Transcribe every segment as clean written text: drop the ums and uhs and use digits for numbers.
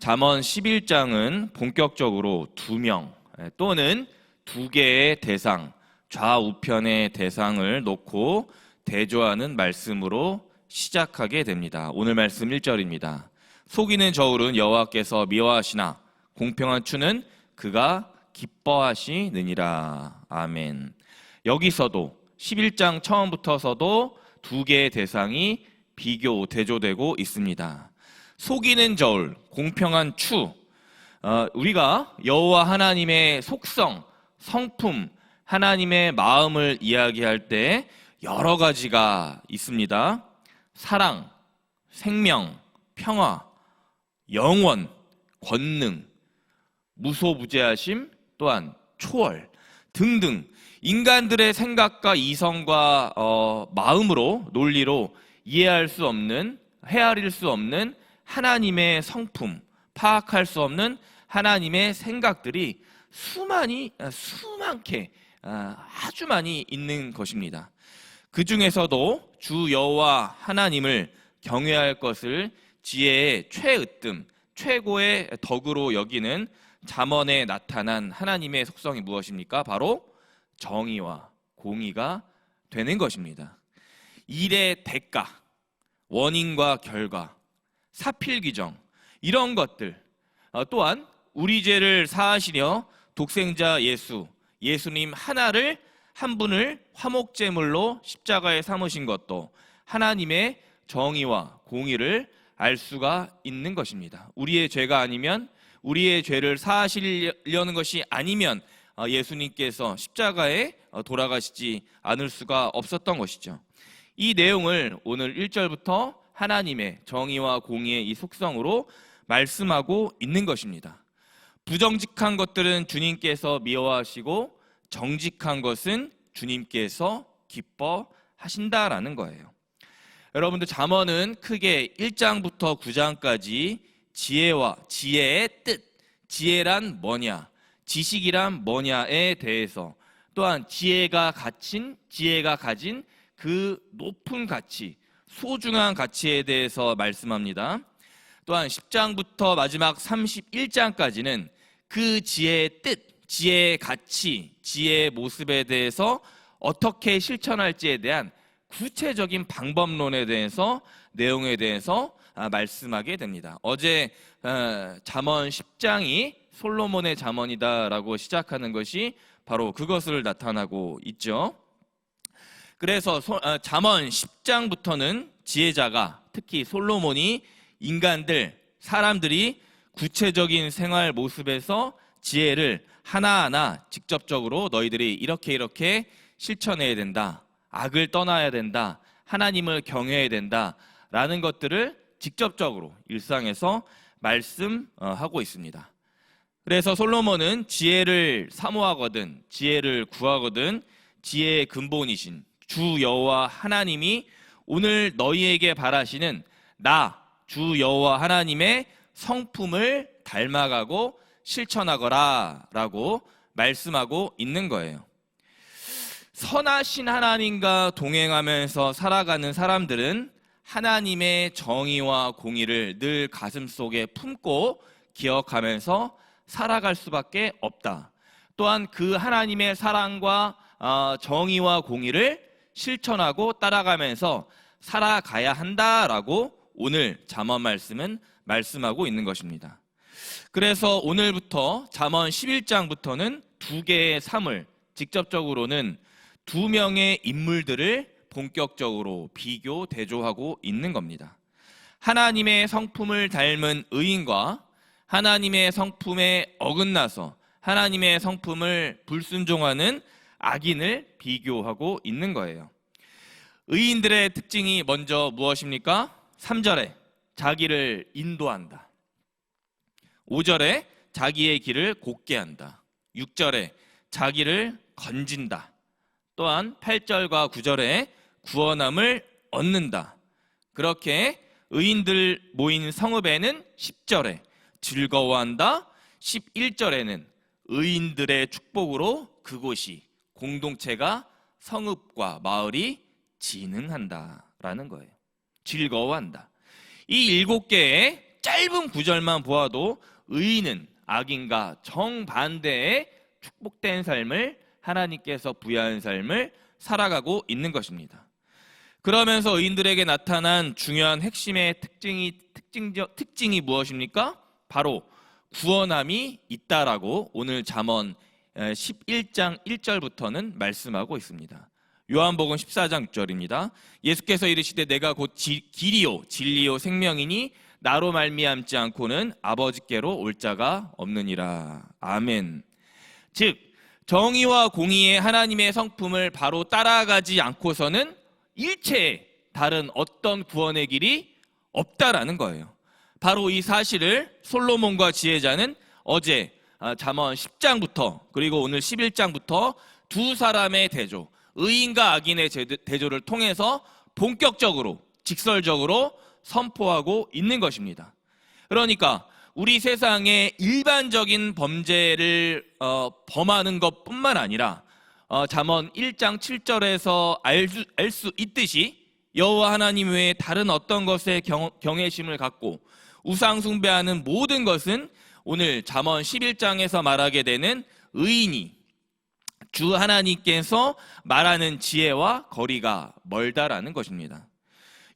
잠언 11장은 본격적으로 2명 또는 2개의 대상, 좌우편의 대상을 놓고 대조하는 말씀으로 시작하게 됩니다. 오늘 말씀 1절입니다. 속이는 저울은 여호와께서 미워하시나 공평한 추는 그가 기뻐하시느니라. 아멘. 여기서도 11장 처음부터서도 2개의 대상이 비교, 대조되고 있습니다. 속이는 저울, 공평한 추, 우리가 여호와 하나님의 속성, 성품, 하나님의 마음을 이야기할 때 여러 가지가 있습니다. 사랑, 생명, 평화, 영원, 권능, 무소부재하심, 또한 초월 등등 인간들의 생각과 이성과 마음으로, 논리로 이해할 수 없는, 헤아릴 수 없는 하나님의 성품, 파악할 수 없는 하나님의 생각들이 수많게 아주 많이 있는 것입니다. 그 중에서도 주 여호와 하나님을 경외할 것을 지혜의 최으뜸, 최고의 덕으로 여기는 잠언에 나타난 하나님의 속성이 무엇입니까? 바로 정의와 공의가 되는 것입니다. 일의 대가, 원인과 결과, 사필귀정, 이런 것들, 또한 우리 죄를 사하시려 독생자 예수님 한 분을 화목제물로 십자가에 삼으신 것도 하나님의 정의와 공의를 알 수가 있는 것입니다. 우리의 죄가 아니면, 우리의 죄를 사하시려는 것이 아니면 예수님께서 십자가에 돌아가시지 않을 수가 없었던 것이죠. 이 내용을 오늘 1절부터 하나님의 정의와 공의의 이 속성으로 말씀하고 있는 것입니다. 부정직한 것들은 주님께서 미워하시고 정직한 것은 주님께서 기뻐하신다라는 거예요. 여러분들, 잠언은 크게 1장부터 9장까지 지혜의 뜻, 지혜란 뭐냐, 지식이란 뭐냐에 대해서, 또한 지혜가 가진 그 높은 가치, 소중한 가치에 대해서 말씀합니다. 또한 10장부터 마지막 31장까지는 그 지혜의 뜻, 지혜의 가치, 지혜의 모습에 대해서 어떻게 실천할지에 대한 구체적인 방법론에 대해서, 내용에 대해서 말씀하게 됩니다. 어제 잠언 10장이 솔로몬의 잠언이다라고 시작하는 것이 바로 그것을 나타나고 있죠. 그래서 잠언 10장부터는 지혜자가, 특히 솔로몬이 사람들이 구체적인 생활 모습에서 지혜를 하나하나 직접적으로 너희들이 이렇게 실천해야 된다, 악을 떠나야 된다, 하나님을 경외해야 된다 라는 것들을 직접적으로 일상에서 말씀하고 있습니다. 그래서 솔로몬은 지혜를 사모하거든, 지혜를 구하거든, 지혜의 근본이신 주 여호와 하나님이 오늘 너희에게 바라시는 주 여호와 하나님의 성품을 닮아가고 실천하거라 라고 말씀하고 있는 거예요. 선하신 하나님과 동행하면서 살아가는 사람들은 하나님의 정의와 공의를 늘 가슴속에 품고 기억하면서 살아갈 수밖에 없다. 또한 그 하나님의 사랑과 정의와 공의를 실천하고 따라가면서 살아가야 한다라고 오늘 잠언 말씀은 말씀하고 있는 것입니다. 그래서 오늘부터 잠언 11장부터는 2개의 삶을, 직접적으로는 2명의 인물들을 본격적으로 비교, 대조하고 있는 겁니다. 하나님의 성품을 닮은 의인과 하나님의 성품에 어긋나서 하나님의 성품을 불순종하는 악인을 비교하고 있는 거예요. 의인들의 특징이 먼저 무엇입니까? 3절에 자기를 인도한다. 5절에 자기의 길을 곧게 한다. 6절에 자기를 건진다. 또한 8절과 9절에 구원함을 얻는다. 그렇게 의인들 모인 성읍에는 10절에 즐거워한다. 11절에는 의인들의 축복으로 그곳이, 공동체가, 성읍과 마을이 진흥한다라는 거예요. 즐거워한다. 이 7개의 짧은 구절만 보아도 의인은 악인과 정반대의 축복된 삶을 하나님께서 부여한 삶을 살아가고 있는 것입니다. 그러면서 의인들에게 나타난 중요한 핵심의 특징이 무엇입니까? 바로 구원함이 있다라고 오늘 잠언 11장 1절부터는 말씀하고 있습니다. 요한복음 14장 6절입니다. 예수께서 이르시되 내가 곧 길이요 진리요 생명이니 나로 말미암지 않고는 아버지께로 올 자가 없느니라. 아멘. 즉 정의와 공의의 하나님의 성품을 바로 따라가지 않고서는 일체의 다른 어떤 구원의 길이 없다라는 거예요. 바로 이 사실을 솔로몬과 지혜자는 어제 잠언 10장부터 그리고 오늘 11장부터 두 사람의 대조, 의인과 악인의 대조를 통해서 본격적으로 직설적으로 선포하고 있는 것입니다. 그러니까 우리 세상의 일반적인 범죄를 범하는 것뿐만 아니라 잠언 1장 7절에서 알 수 있듯이 여호와 하나님 외에 다른 어떤 것에 경외심을 갖고 우상 숭배하는 모든 것은 오늘 잠언 11장에서 말하게 되는 의인이 주 하나님께서 말하는 지혜와 거리가 멀다라는 것입니다.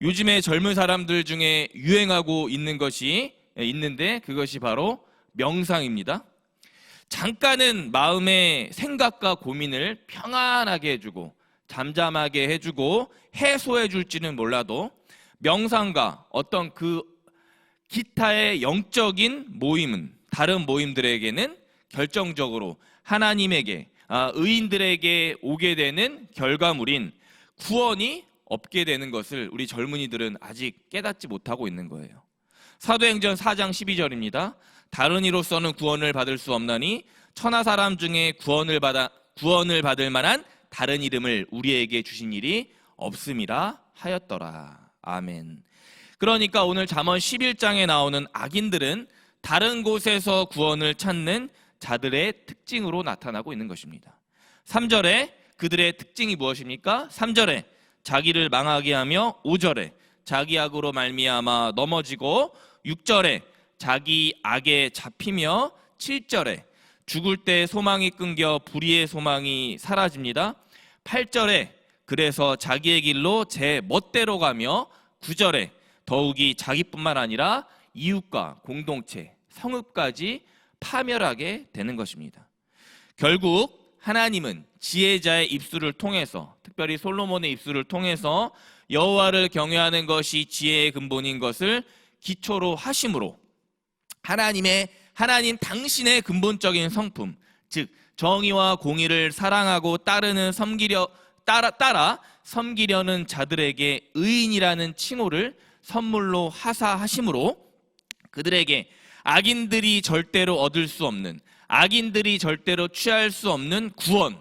요즘에 젊은 사람들 중에 유행하고 있는 것이 있는데 그것이 바로 명상입니다. 잠깐은 마음의 생각과 고민을 평안하게 해주고 잠잠하게 해주고 해소해 줄지는 몰라도 명상과 어떤 그 기타의 영적인 모임은 다른 모임들에게는 결정적으로 하나님에게 의인들에게 오게 되는 결과물인 구원이 없게 되는 것을 우리 젊은이들은 아직 깨닫지 못하고 있는 거예요. 사도행전 4장 12절입니다. 다른 이로서는 구원을 받을 수 없나니 천하 사람 중에 구원을 받을 만한 다른 이름을 우리에게 주신 일이 없음이라 하였더라. 아멘. 그러니까 오늘 잠언 11장에 나오는 악인들은 다른 곳에서 구원을 찾는 자들의 특징으로 나타나고 있는 것입니다. 3절에 그들의 특징이 무엇입니까? 3절에 자기를 망하게 하며 5절에 자기 악으로 말미암아 넘어지고 6절에 자기 악에 잡히며 7절에 죽을 때 소망이 끊겨 불의의 소망이 사라집니다. 8절에 그래서 자기의 길로 제 멋대로 가며 9절에 더욱이 자기뿐만 아니라 이웃과 공동체, 성읍까지 파멸하게 되는 것입니다. 결국 하나님은 지혜자의 입술을 통해서 특별히 솔로몬의 입술을 통해서 여호와를 경외하는 것이 지혜의 근본인 것을 기초로 하심으로 하나님 당신의 근본적인 성품, 즉 정의와 공의를 사랑하고 따라 섬기려는 자들에게 의인이라는 칭호를 선물로 하사하심으로 그들에게 악인들이 절대로 얻을 수 없는, 악인들이 절대로 취할 수 없는 구원,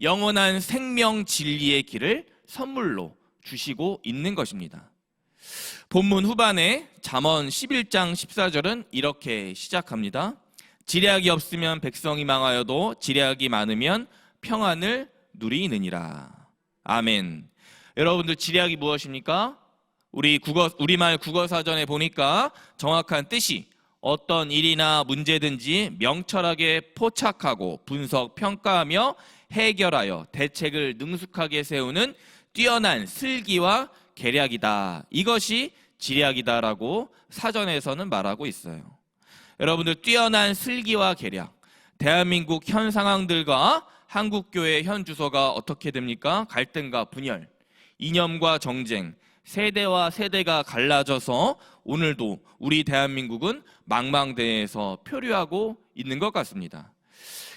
영원한 생명 진리의 길을 선물로 주시고 있는 것입니다. 본문 후반에 잠언 11장 14절은 이렇게 시작합니다. 지략이 없으면 백성이 망하여도 지략이 많으면 평안을 누리느니라. 아멘. 여러분들 지략이 무엇입니까? 우리말 국어사전에 보니까 정확한 뜻이 어떤 일이나 문제든지 명철하게 포착하고 분석, 평가하며 해결하여 대책을 능숙하게 세우는 뛰어난 슬기와 계략이다. 이것이 지략이다라고 사전에서는 말하고 있어요. 여러분들 뛰어난 슬기와 계략, 대한민국 현 상황들과 한국교회 현 주소가 어떻게 됩니까? 갈등과 분열, 이념과 정쟁, 세대와 세대가 갈라져서 오늘도 우리 대한민국은 망망대해에서 표류하고 있는 것 같습니다.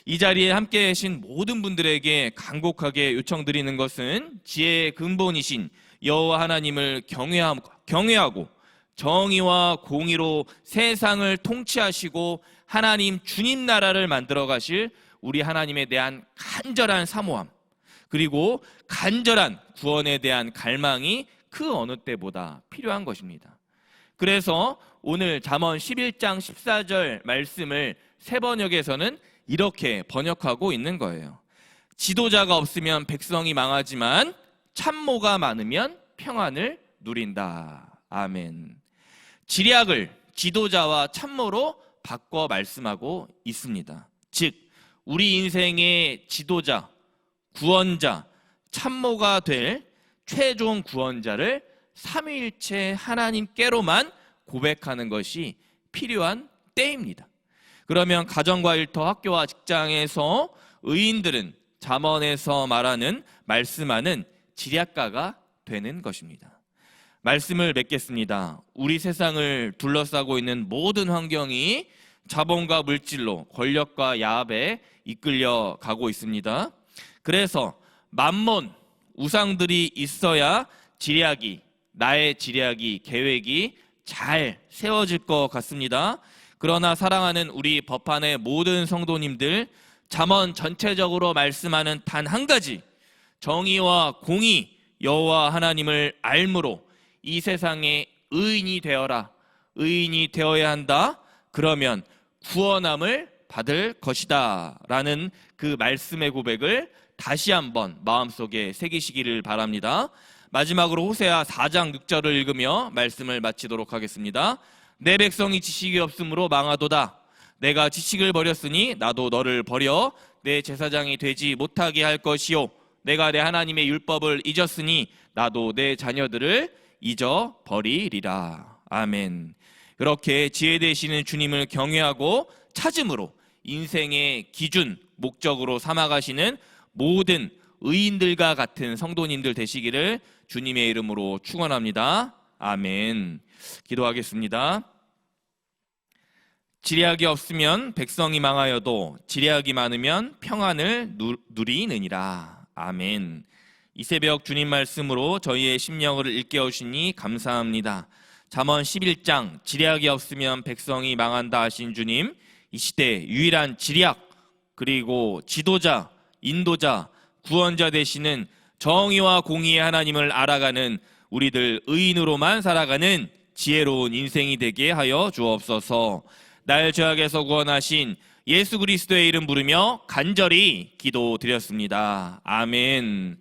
이 자리에 함께 계신 모든 분들에게 간곡하게 요청드리는 것은 지혜의 근본이신 여호와 하나님을 경외하고 정의와 공의로 세상을 통치하시고 하나님 주님 나라를 만들어 가실 우리 하나님에 대한 간절한 사모함, 그리고 간절한 구원에 대한 갈망이 그 어느 때보다 필요한 것입니다. 그래서 오늘 잠언 11장 14절 말씀을 세번역에서는 이렇게 번역하고 있는 거예요. 지도자가 없으면 백성이 망하지만 참모가 많으면 평안을 누린다. 아멘. 지략을 지도자와 참모로 바꿔 말씀하고 있습니다. 즉 우리 인생의 지도자, 구원자, 참모가 될 최종 구원자를 삼위일체 하나님께로만 고백하는 것이 필요한 때입니다. 그러면 가정과 일터, 학교와 직장에서 의인들은 잠언에서 말하는 말씀하는 지략가가 되는 것입니다. 말씀을 맺겠습니다. 우리 세상을 둘러싸고 있는 모든 환경이 자본과 물질로, 권력과 야합에 이끌려 가고 있습니다. 그래서 만몬, 우상들이 있어야 지략이, 나의 지략이, 계획이 잘 세워질 것 같습니다. 그러나 사랑하는 우리 법한의 모든 성도님들, 잠언 전체적으로 말씀하는 단 한 가지, 정의와 공의, 여호와 하나님을 알므로 이 세상에 의인이 되어라, 의인이 되어야 한다. 그러면 구원함을 받을 것이다 라는 그 말씀의 고백을 다시 한번 마음속에 새기시기를 바랍니다. 마지막으로 호세아 4장 6절을 읽으며 말씀을 마치도록 하겠습니다. 내 백성이 지식이 없으므로 망하도다. 내가 지식을 버렸으니 나도 너를 버려 내 제사장이 되지 못하게 할 것이요, 내가 내 하나님의 율법을 잊었으니 나도 내 자녀들을 잊어버리리라. 아멘. 그렇게 지혜 되시는 주님을 경외하고 찾음으로 인생의 기준, 목적으로 삼아가시는 모든 의인들과 같은 성도님들 되시기를 주님의 이름으로 축원합니다. 아멘. 기도하겠습니다. 지략이 없으면 백성이 망하여도 지략이 많으면 평안을 누리느니라. 아멘. 이 새벽 주님 말씀으로 저희의 심령을 일깨우시니 감사합니다. 잠언 11장 지략이 없으면 백성이 망한다 하신 주님, 이 시대 유일한 지략, 그리고 지도자, 인도자, 구원자 되시는 정의와 공의의 하나님을 알아가는 우리들 의인으로만 살아가는 지혜로운 인생이 되게 하여 주옵소서. 날 죄악에서 구원하신 예수 그리스도의 이름 부르며 간절히 기도드렸습니다. 아멘.